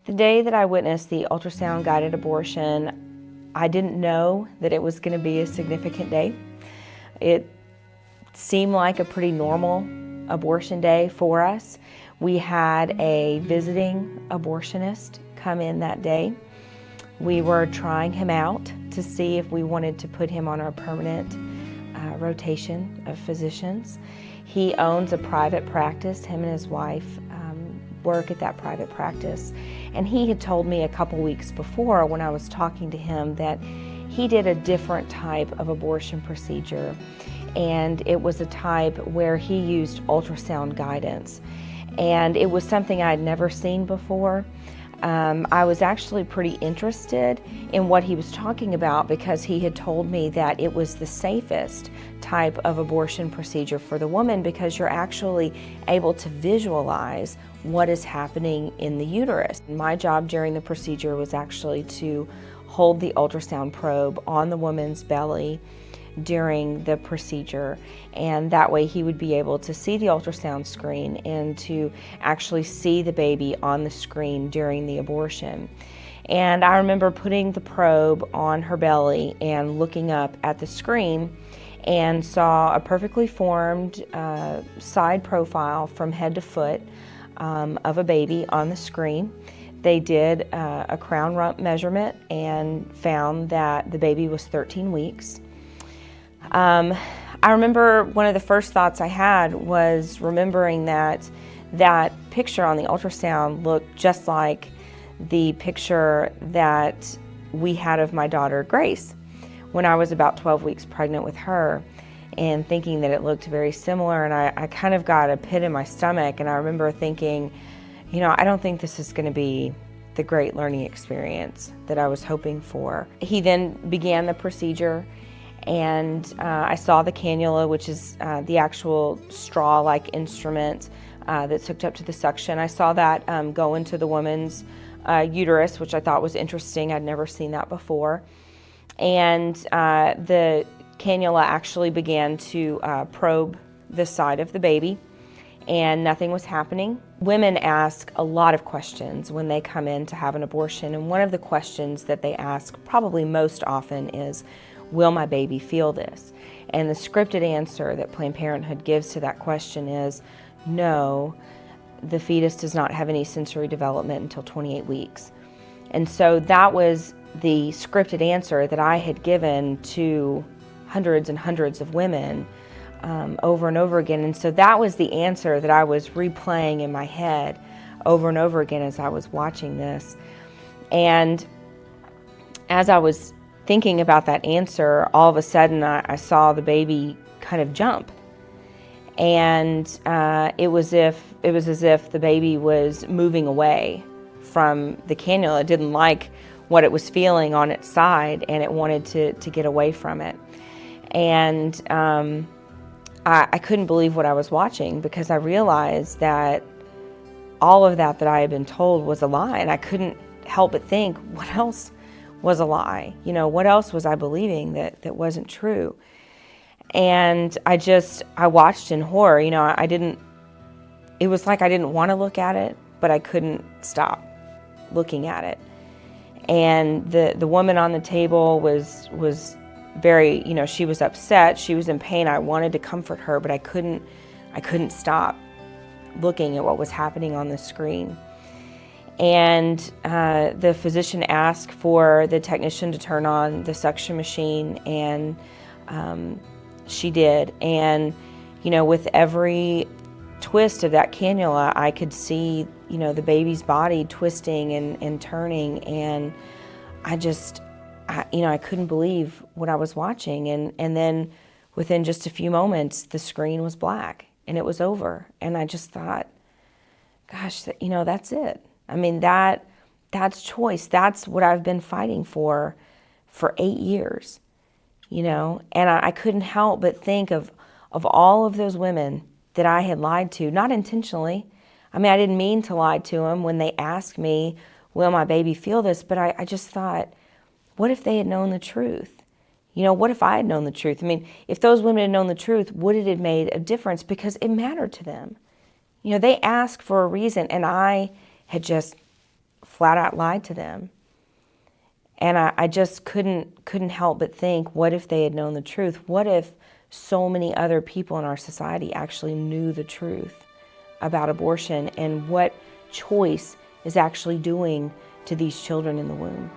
The day that I witnessed the ultrasound-guided abortion, I didn't know that it was going to be a significant day. It seemed like a pretty normal abortion day for us. We had a visiting abortionist come in that day. We were trying him out to see if we wanted to put him on our permanent rotation of physicians. He owns a private practice. Him and his wife work at that private practice. And he had told me a couple weeks before when I was talking to him that he did a different type of abortion procedure. And it was a type where he used ultrasound guidance. And it was something I'd never seen before. I was actually pretty interested in what he was talking about because he had told me that it was the safest type of abortion procedure for the woman because you're actually able to visualize what is happening in the uterus. My job during the procedure was actually to hold the ultrasound probe on the woman's belly during the procedure, and that way he would be able to see the ultrasound screen and to actually see the baby on the screen during the abortion. And I remember putting the probe on her belly and looking up at the screen and saw a perfectly formed side profile from head to foot of a baby on the screen. They did a crown rump measurement and found that the baby was 13 weeks. I remember one of the first thoughts I had was remembering that picture on the ultrasound looked just like the picture that we had of my daughter Grace when I was about 12 weeks pregnant with her, and thinking that it looked very similar. And I kind of got a pit in my stomach, and I remember thinking, you know, I don't think this is going to be the great learning experience that I was hoping for. He then began the procedure, and I saw the cannula, which is the actual straw-like instrument that's hooked up to the suction. I saw that go into the woman's uterus, which I thought was interesting. I'd never seen that before. And the cannula actually began to probe the side of the baby, and nothing was happening. Women ask a lot of questions when they come in to have an abortion, and one of the questions that they ask probably most often is, will my baby feel this? And the scripted answer that Planned Parenthood gives to that question is, no, the fetus does not have any sensory development until 28 weeks. And so that was the scripted answer that I had given to hundreds and hundreds of women over and over again. And so that was the answer that I was replaying in my head over and over again as I was watching this. And as I was thinking about that answer, all of a sudden I saw the baby kind of jump. And it was as if the baby was moving away from the cannula. It didn't like what it was feeling on its side, and it wanted to get away from it. And I couldn't believe what I was watching, because I realized that all of that I had been told was a lie, and I couldn't help but think, what else was a lie? You know, what else was I believing that wasn't true? And I watched in horror. You know, it was like I didn't want to look at it, but I couldn't stop looking at it. And the woman on the table was very, you know, she was upset, she was in pain. I wanted to comfort her, but I couldn't stop looking at what was happening on the screen. And the physician asked for the technician to turn on the suction machine, and she did. And, you know, with every twist of that cannula, I could see, you know, the baby's body twisting and turning, and I couldn't believe what I was watching. And then within just a few moments, the screen was black and it was over. And I just thought, gosh, you know, that's it. I mean, that's choice. That's what I've been fighting for 8 years, you know. And I couldn't help but think of all of those women that I had lied to, not intentionally. I mean, I didn't mean to lie to them when they asked me, will my baby feel this? But I just thought, what if they had known the truth? You know, what if I had known the truth? I mean, if those women had known the truth, would it have made a difference? Because it mattered to them. You know, they asked for a reason, and I had just flat out lied to them. And I just couldn't help but think, what if they had known the truth? What if so many other people in our society actually knew the truth about abortion and what choice is actually doing to these children in the womb?